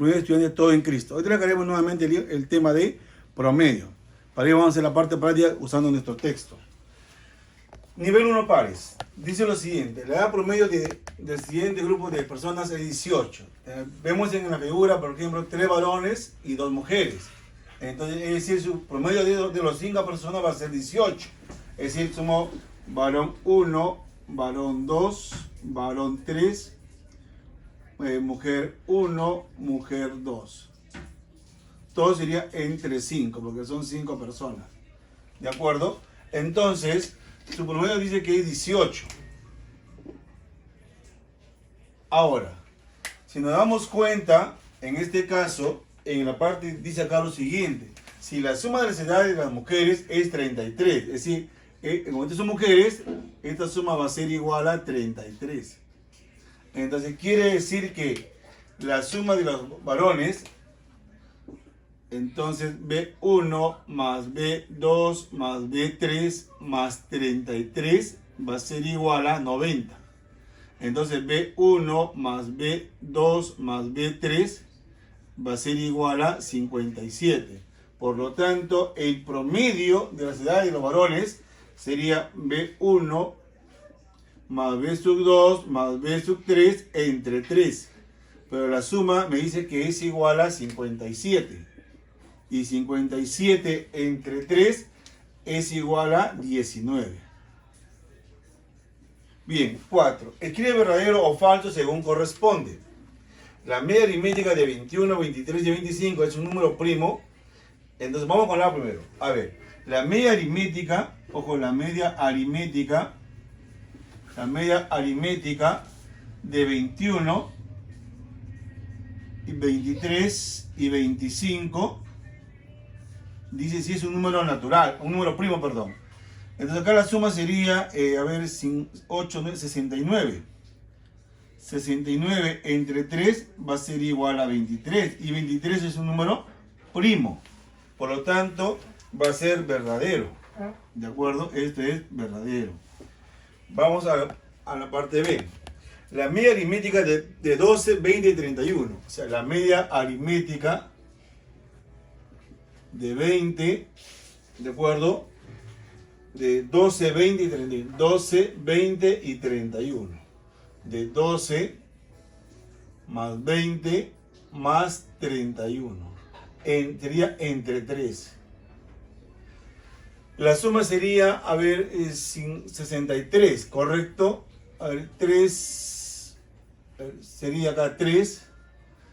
promedio de estudiantes, todo en Cristo. Hoy trataremos nuevamente el tema de promedio. Para ello vamos a hacer la parte práctica usando nuestro texto. Nivel 1 pares. Dice lo siguiente: la edad promedio del siguiente grupo de personas es 18. Vemos en la figura, por ejemplo, 3 varones y 2 mujeres. Entonces, es decir, su promedio de los 5 personas va a ser 18. Es decir, somos varón 1, varón 2, varón 3, mujer 1, mujer 2. Todo sería entre 5, porque son 5 personas. ¿De acuerdo? Entonces, su promedio dice que es 18. Ahora, si nos damos cuenta, en este caso, en la parte dice acá lo siguiente: si la suma de las edades de las mujeres es 33, es decir, como estas son mujeres, esta suma va a ser igual a 33. Entonces quiere decir que la suma de los varones, entonces B1 más B2 más B3 más 33 va a ser igual a 90. Entonces B1 más B2 más B3 va a ser igual a 57. Por lo tanto, el promedio de las edades de los varones sería B1 más B sub 2 más B sub 3 entre 3. Pero la suma me dice que es igual a 57. Y 57 entre 3 es igual a 19. Bien, 4. Escribe verdadero o falso según corresponde. La media aritmética de 21, 23 y 25 es un número primo. Entonces vamos con la primero. A ver, la media aritmética, ojo, la media aritmética de 21, y 23 y 25, dice si es un número natural, un número primo, perdón. Entonces acá la suma sería, 8, 69. 69 entre 3 va a ser igual a 23. Y 23 es un número primo. Por lo tanto, va a ser verdadero. ¿De acuerdo? Este es verdadero. Vamos a la parte B. La media aritmética de 12, 20 y 31. O sea, la media aritmética de 20, ¿de acuerdo? De 12, 20 y 31. 12, 20 y 31. De 12 más 20 más 31. Sería entre 3. La suma sería, a ver, 63, ¿correcto? A ver, 3, sería acá 3,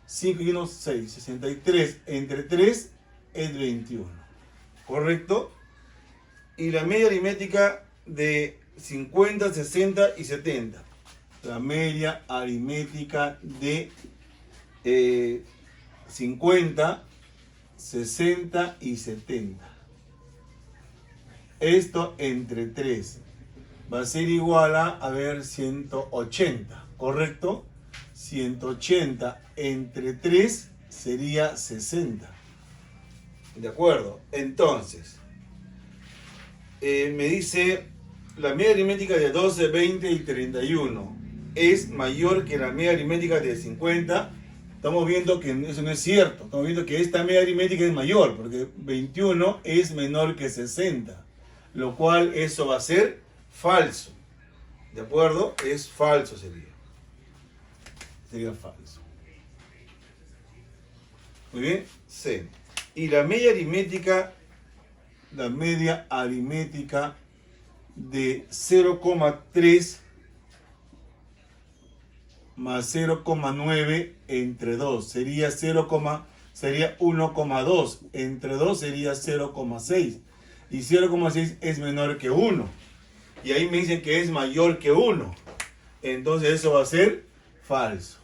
5 y 1, 6. 63 entre 3 es 21, ¿correcto? Y la media aritmética de 50, 60 y 70. La media aritmética de 50, 60 y 70. Esto entre 3 va a ser igual a ver, 180, ¿correcto? 180 entre 3 sería 60. ¿De acuerdo? Entonces, me dice la media aritmética de 12, 20 y 31 es mayor que la media aritmética de 50. Estamos viendo que eso no es cierto. Estamos viendo que esta media aritmética es mayor, porque 21 es menor que 60. Lo cual eso va a ser falso. ¿De acuerdo? Es falso sería. Sería falso. Muy bien. C. Y la media aritmética de 0,3 más 0,9 entre 2 sería 1,2. Entre 2 sería 0,6. Y 0,6 es menor que 1. Y ahí me dicen que es mayor que 1. Entonces eso va a ser falso.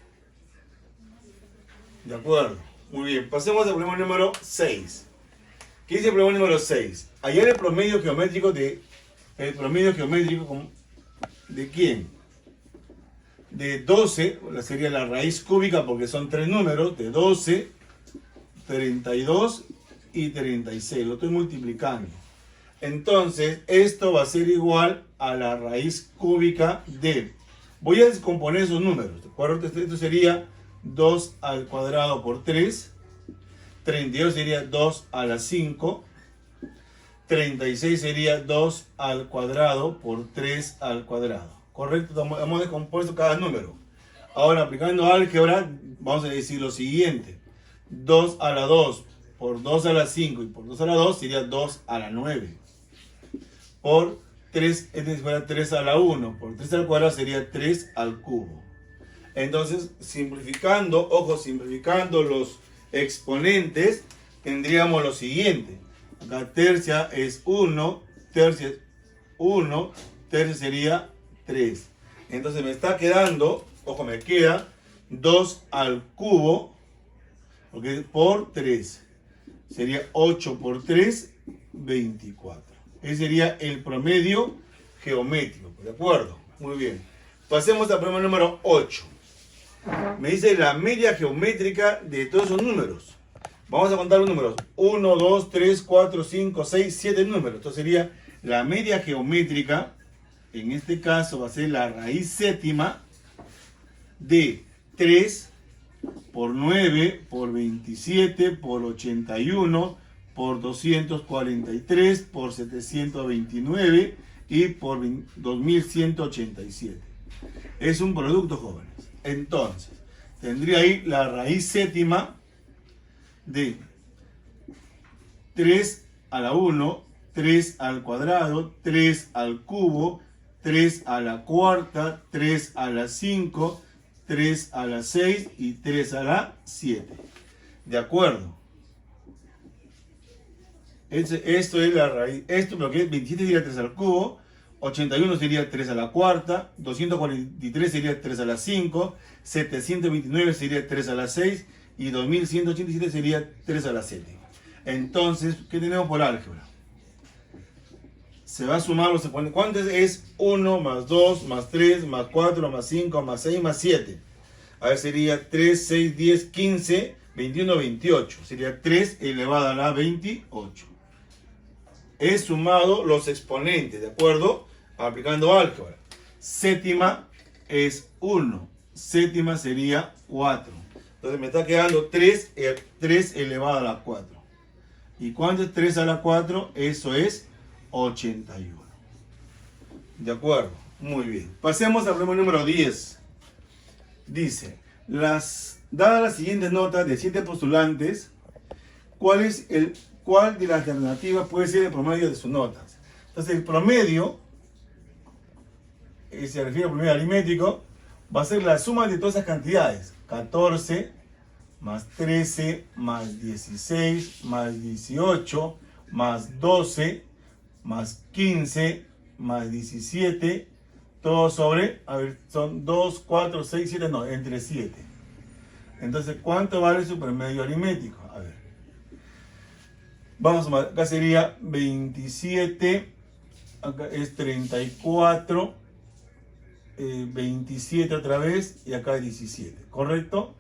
¿De acuerdo? Muy bien. Pasemos al problema número 6. ¿Qué dice el problema número 6? Hallar el promedio geométrico de quién? De 12, sería la raíz cúbica porque son 3 números, de 12, 32 y 36. Lo estoy multiplicando. Entonces, esto va a ser igual a la raíz cúbica de... Voy a descomponer esos números. ¿De acuerdo? Esto sería 2 al cuadrado por 3. 32 sería 2 a la 5. 36 sería 2 al cuadrado por 3 al cuadrado. ¿Correcto? Hemos descompuesto cada número. Ahora, aplicando álgebra, vamos a decir lo siguiente. 2 a la 2 por 2 a la 5 y por 2 a la 2 sería 2 a la 9. Por 3, este fuera 3 a la 1. Por 3 al cuadrado sería 3 al cubo. Entonces, simplificando, ojo, simplificando los exponentes, tendríamos lo siguiente. Acá tercia es 1, tercia es 1, tercia sería 3. Entonces me está quedando, ojo, me queda 2 al cubo, porque por 3. Sería 8 por 3, 24. Ese sería el promedio geométrico, ¿de acuerdo? Muy bien. Pasemos al problema número 8. Me dice la media geométrica de todos esos números. Vamos a contar los números. 1, 2, 3, 4, 5, 6, 7 números. Esto sería la media geométrica. En este caso va a ser la raíz séptima de 3 por 9 por 27 por 81 por 243 por 729 y por 2187. Es un producto, jóvenes. Entonces, tendría ahí la raíz séptima de 3 a la 1, 3 al cuadrado, 3 al cubo, 3 a la cuarta, 3 a la 5, 3 a la 6 y 3 a la 7. ¿De acuerdo? Esto es la raíz. Esto lo que es 27 sería 3 al cubo, 81 sería 3 a la cuarta, 243 sería 3 a la 5, 729 sería 3 a la 6 y 2187 sería 3 a la 7. Entonces, ¿qué tenemos por álgebra? Se va a sumar los exponentes. ¿Cuánto es? 1 más 2 más 3 más 4 más 5 más 6 más 7. A ver, sería 3, 6, 10, 15, 21, 28. Sería 3 elevado a la 28. He sumado los exponentes, ¿de acuerdo? Aplicando álgebra. Séptima es 1. Séptima sería 4. Entonces me está quedando 3 elevado a la 4. ¿Y cuánto es 3 a la 4? Eso es 81. ¿De acuerdo? Muy bien. Pasemos al problema número 10. Dice, dadas las siguientes notas de 7 postulantes, ¿cuál de las alternativas puede ser el promedio de sus notas? Entonces el promedio, se refiere al promedio aritmético, va a ser la suma de todas esas cantidades. 14 más 13 más 16 más 18 más 12 más 15 más 17, todo sobre, a ver, son 2, 4, 6, 7, no, entre 7. Entonces, ¿cuánto vale su promedio aritmético? A ver. Vamos a sumar, acá sería 27, acá es 34, 27 otra vez y acá 17, ¿correcto?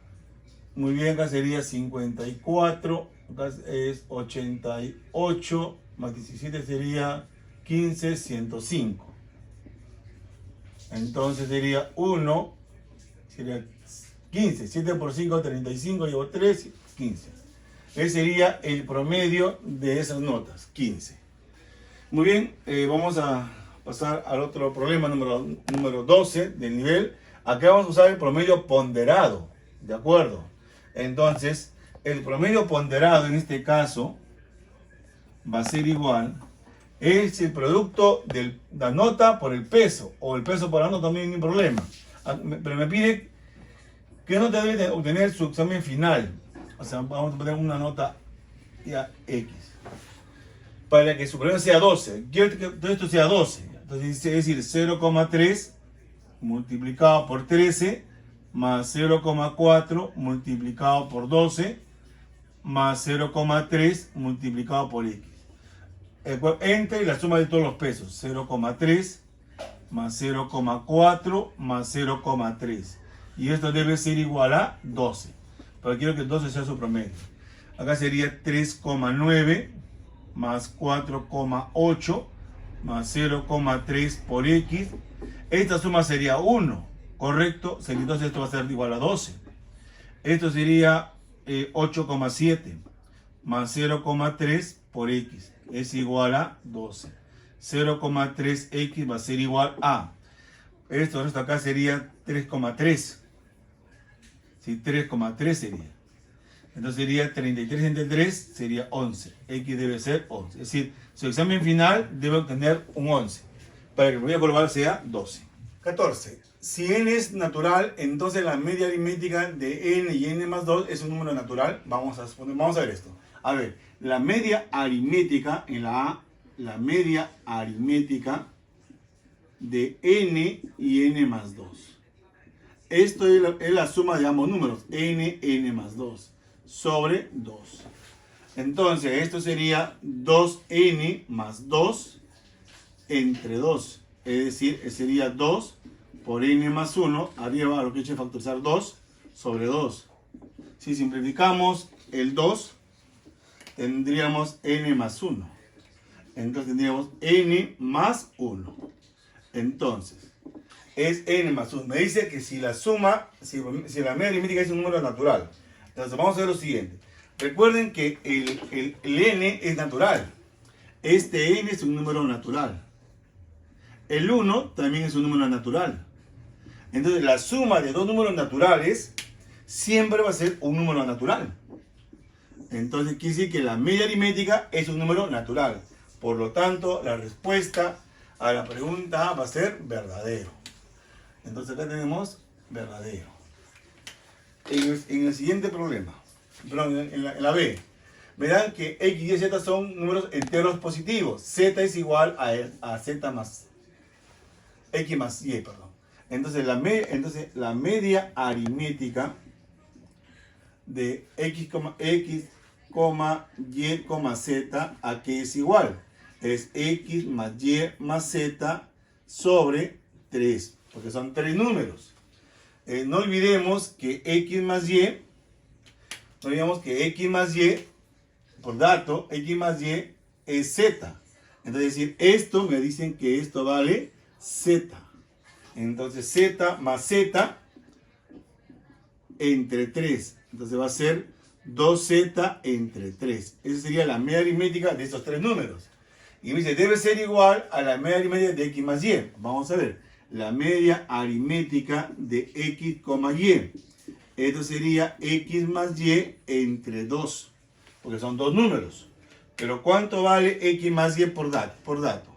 Muy bien, acá sería 54, acá es 88, más 17 sería 15, 105. Entonces sería 1, sería 15, 7 por 5, 35, llevo 3, 15. Ese sería el promedio de esas notas, 15. Muy bien, vamos a pasar al otro problema, número 12 del nivel. Acá vamos a usar el promedio ponderado, ¿de acuerdo? Entonces, el promedio ponderado en este caso va a ser igual, es el producto de la nota por el peso, o el peso por la nota, también no hay problema. Pero me pide qué nota debe obtener su examen final. O sea, vamos a poner una nota ya X. Para que su promedio sea 12. Quiero que todo esto sea 12. Entonces, es decir, 0,3 multiplicado por 13 más 0,4 multiplicado por 12 más 0,3 multiplicado por X. Entre la suma de todos los pesos. 0,3 más 0,4 más 0,3. Y esto debe ser igual a 12. Pero quiero que 12 sea su promedio. Acá sería 3,9 más 4,8 más 0,3 por X. Esta suma sería 1, ¿correcto? Entonces esto va a ser igual a 12. Esto sería 8,7 más 0,3 por x es igual a 12. 0,3x va a ser igual a, esto acá sería 3,3. ¿Sí? 3,3 sería. Entonces sería 33 entre 3 sería 11. X debe ser 11. Es decir, su examen final debe obtener un 11 para que el promedio global sea 12. 14. Si n es natural, entonces la media aritmética de n y n más 2 es un número natural. Vamos a ver esto. A ver, la media aritmética en la A, la media aritmética de n y n más 2. Esto es la suma de ambos números, n más 2, sobre 2. Entonces, esto sería 2n más 2 entre 2. Es decir, sería 2 por n más 1, arriba lo que he hecho es factorizar 2 sobre 2. Si simplificamos el 2, tendríamos n más 1. Entonces tendríamos n más 1. Entonces, es n más 1. Me dice que si la suma, si la media aritmética es un número natural. Entonces vamos a ver lo siguiente. Recuerden que el n es natural. Este n es un número natural. El 1 también es un número natural. Entonces la suma de dos números naturales siempre va a ser un número natural. Entonces quiere decir que la media aritmética es un número natural. Por lo tanto, la respuesta a la pregunta va a ser verdadero. Entonces acá tenemos verdadero. En el siguiente problema, perdón, en la B, me dan que x y z son números enteros positivos. Z es igual a z más x más y, perdón. Entonces la media aritmética de x, y, z, ¿a qué es igual? Es x más y más z sobre 3, porque son tres números. No olvidemos que x más y, por dato, x más y es z. Entonces, decir, esto me dicen que esto vale z. Entonces, z más z entre 3. Entonces va a ser 2z entre 3. Esa sería la media aritmética de esos tres números. Y me dice, debe ser igual a la media aritmética de x más y. Vamos a ver. La media aritmética de x, y. Esto sería x más y entre 2. Porque son dos números. Pero ¿cuánto vale x más y por dato?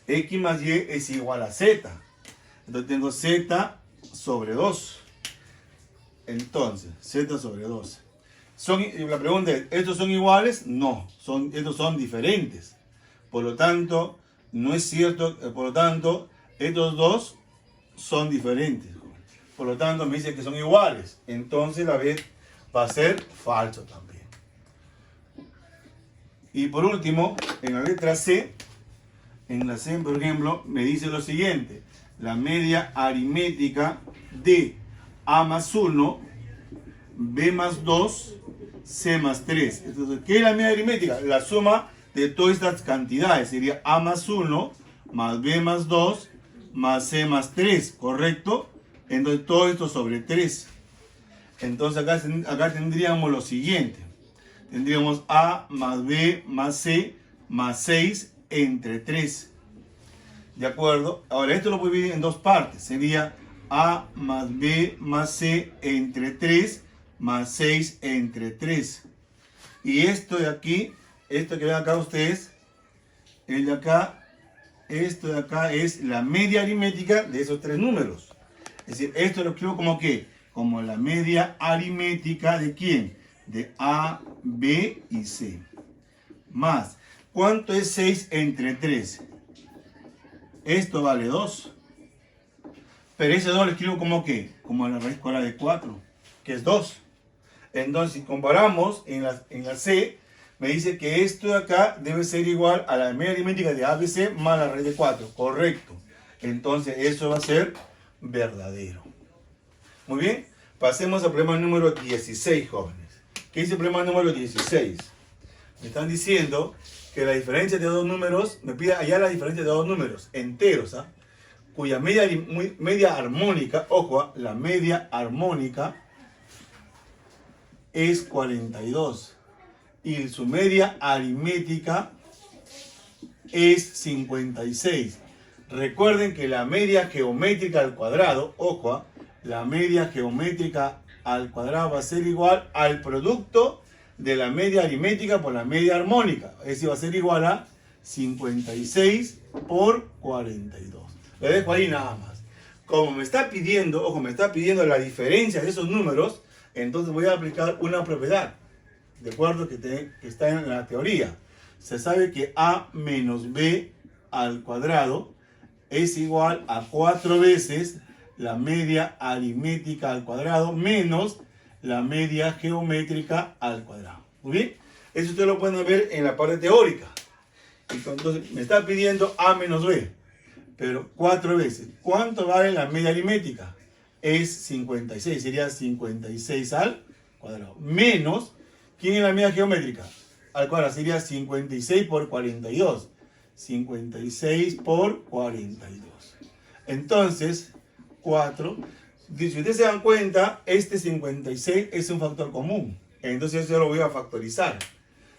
X más y es igual a z. Entonces tengo z sobre 2. Entonces, z sobre 2. La pregunta es, ¿estos son iguales? No, estos son diferentes. Por lo tanto, no es cierto, por lo tanto, estos dos son diferentes. Por lo tanto, me dice que son iguales. Entonces, la B va a ser falso también. Y por último, en la letra C, en la C, por ejemplo, me dice lo siguiente. La media aritmética de A más 1, B más 2, C más 3. Entonces, ¿qué es la media aritmética? La suma de todas estas cantidades. Sería A más 1, más B más 2, más C más 3, ¿correcto? Entonces, todo esto sobre 3. Entonces, acá tendríamos lo siguiente. Tendríamos A más B más C más 6 entre 3. ¿De acuerdo? Ahora, esto lo puedo dividir en dos partes. Sería A más B más C entre 3 más 6 entre 3. Y esto de aquí, esto que ven acá ustedes, el de acá, esto de acá es la media aritmética de esos tres números. Es decir, esto lo escribo como ¿qué? Como la media aritmética de ¿quién? De A, B y C. Más, ¿cuánto es 6 entre 3? Esto vale 2. Pero ese 2 lo escribo como ¿qué? Como la raíz cuadrada de 4, que es 2. Entonces, si comparamos en la C, me dice que esto de acá debe ser igual a la media aritmética de ABC más la raíz de 4. Correcto. Entonces, eso va a ser verdadero. Muy bien. Pasemos al problema número 16, jóvenes. ¿Qué dice el problema número 16? Me están diciendo que la diferencia de dos números, me pide hallar la diferencia de dos números enteros, ¿ah? Cuya media armónica, ojo, la media armónica es 42. Y su media aritmética es 56. Recuerden que la media geométrica al cuadrado, ojo, la media geométrica al cuadrado va a ser igual al producto de la media aritmética por la media armónica. Es decir, va a ser igual a 56 por 42. Lo dejo ahí nada más. Como me está pidiendo, ojo, me está pidiendo la diferencia de esos números, entonces voy a aplicar una propiedad, de acuerdo, que está en la teoría. Se sabe que a menos b al cuadrado es igual a 4 veces la media aritmética al cuadrado menos la media geométrica al cuadrado. ¿Muy bien? Eso ustedes lo pueden ver en la parte teórica. Entonces me está pidiendo a menos b, pero 4 veces. ¿Cuánto vale la media aritmética? Es 56, sería 56 al cuadrado. Menos, ¿quién es la media geométrica? Al cuadrado sería 56 por 42. 56 por 42. Entonces, 4. Si ustedes se dan cuenta, este 56 es un factor común. Entonces yo lo voy a factorizar.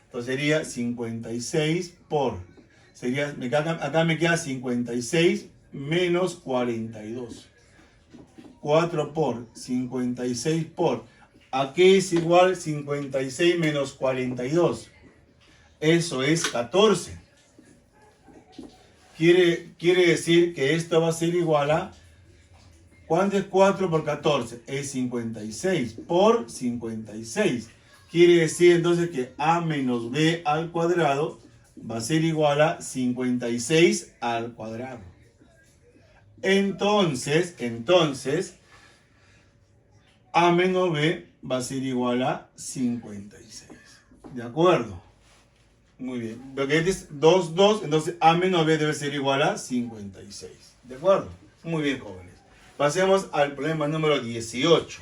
Entonces sería 56 por... acá me queda 56 menos 42. 4 por 56 por... ¿A qué es igual 56 menos 42? Eso es 14. Quiere decir que esto va a ser igual a... ¿Cuánto es 4 por 14? Es 56 por 56. Quiere decir entonces que a menos b al cuadrado va a ser igual a 56 al cuadrado. Entonces, a menos b va a ser igual a 56. ¿De acuerdo? Muy bien. Porque este es 2, 2, entonces a menos b debe ser igual a 56. ¿De acuerdo? Muy bien, jóvenes. Pasemos al problema número 18.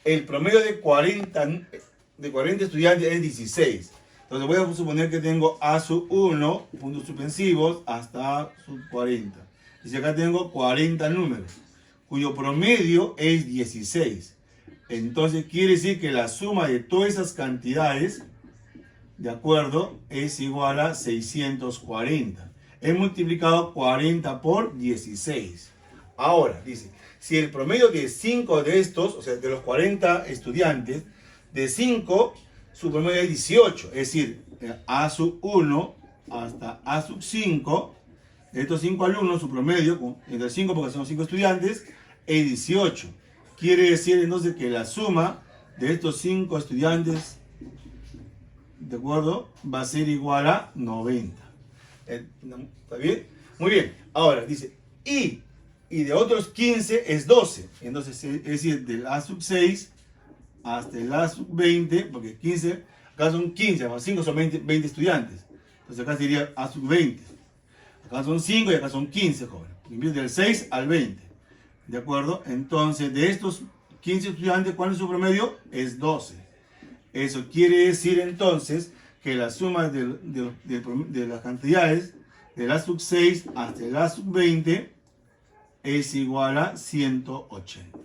El promedio de 40 estudiantes es 16. Entonces voy a suponer que tengo a sub 1, puntos suspensivos, hasta a sub 40. Y si acá tengo 40 números, cuyo promedio es 16. Entonces quiere decir que la suma de todas esas cantidades, ¿de acuerdo?, es igual a 640. He multiplicado 40 por 16. Ahora, dice, si el promedio de 5 de estos, o sea, de los 40 estudiantes, de 5, su promedio es 18. Es decir, a sub 1 hasta a sub 5, de estos 5 alumnos, su promedio, entre 5 porque son 5 estudiantes, es 18. Quiere decir entonces que la suma de estos 5 estudiantes, ¿de acuerdo?, va a ser igual a 90. ¿Está bien? Muy bien. Ahora dice, y de otros 15 es 12. Entonces, es decir, del A sub 6 hasta el A sub 20, porque 15, acá son 15, más 5 son 20 estudiantes. Entonces acá sería A sub 20. Acá son 5 y acá son 15, jóvenes. Del 6 al 20. ¿De acuerdo? Entonces, de estos 15 estudiantes, ¿cuál es su promedio? Es 12. Eso quiere decir entonces que la suma de las cantidades del A sub 6 hasta el A sub 20 es igual a 180.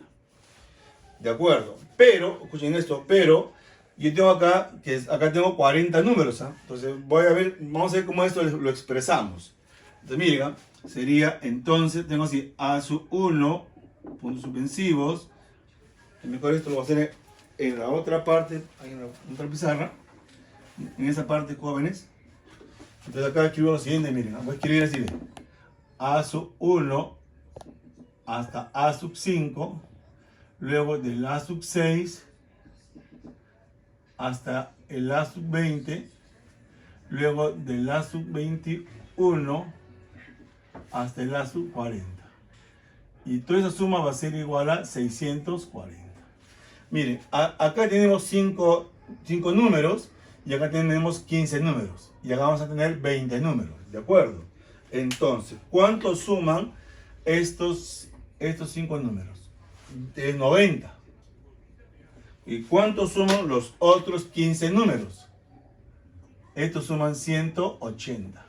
¿De acuerdo? Pero, escuchen esto, pero yo tengo acá, acá tengo 40 números, ¿eh? Entonces vamos a ver cómo esto lo expresamos. Entonces miren, sería entonces, tengo así, A sub 1, puntos suspensivos. Mejor esto lo voy a hacer en la otra parte, ahí en la otra pizarra, en esa parte, jóvenes. Entonces acá escribo lo siguiente, miren, voy a escribir así, A sub 1 hasta A sub 5, luego del A sub 6 hasta el A sub 20, luego del A sub 21 hasta el A sub 40. Y toda esa suma va a ser igual a 640. Miren, acá tenemos 5 números y acá tenemos 15 números. Y acá vamos a tener 20 números, ¿de acuerdo? Entonces, ¿cuánto suman estos 5 números? Es 90. ¿Y cuánto suman los otros 15 números? Estos suman 180.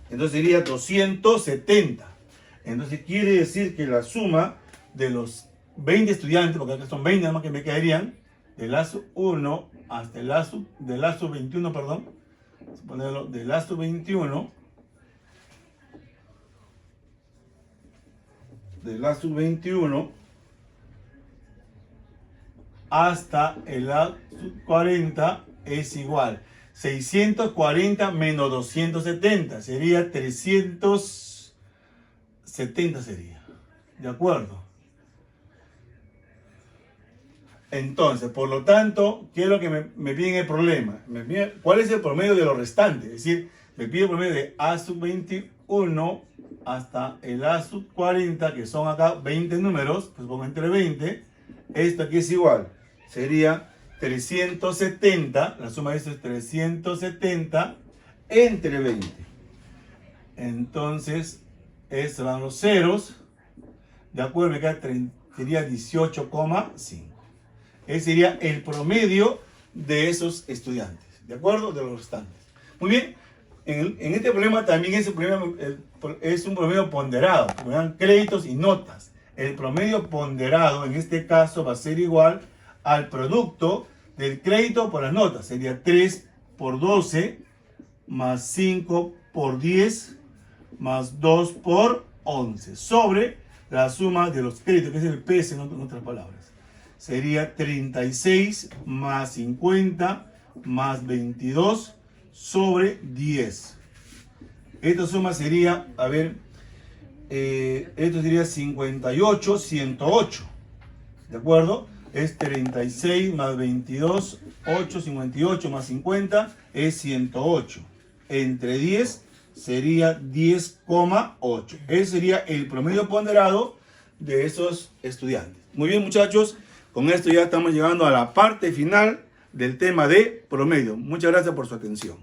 Entonces sería 270. Entonces quiere decir que la suma de los 20 estudiantes, porque acá son 20 nada más que me quedarían, del A sub 1 hasta el del A sub 21, perdón, vamos a ponerlo del A sub 21, del A sub 21 hasta el A sub 40 es igual. 640 menos 270 sería 370 sería. ¿De acuerdo? Entonces, por lo tanto, quiero que me piden el problema. ¿Cuál es el promedio de los restantes? Es decir, me pide el promedio de A sub 21 hasta el A sub 40, que son acá 20 números, pues pongo entre 20. Esto aquí es igual. Sería 370, la suma de esto es 370 entre 20. Entonces, estos van los ceros. De acuerdo, me queda sería 18,5. Ese sería el promedio de esos estudiantes. ¿De acuerdo? De los restantes. Muy bien. En este problema también es un promedio ponderado. Me dan créditos y notas. El promedio ponderado en este caso va a ser igual al producto del crédito por las notas. Sería 3 por 12 más 5 por 10 más 2 por 11 sobre la suma de los créditos, que es el PS en otras palabras. Sería 36 más 50 más 22 sobre 10. Esta suma sería, a ver, esto sería 58, 108. ¿De acuerdo? Es 36 más 22, 8, 58 más 50 es 108. Entre 10 sería 10,8. Ese sería el promedio ponderado de esos estudiantes. Muy bien, muchachos, con esto ya estamos llegando a la parte final del tema de promedio. Muchas gracias por su atención.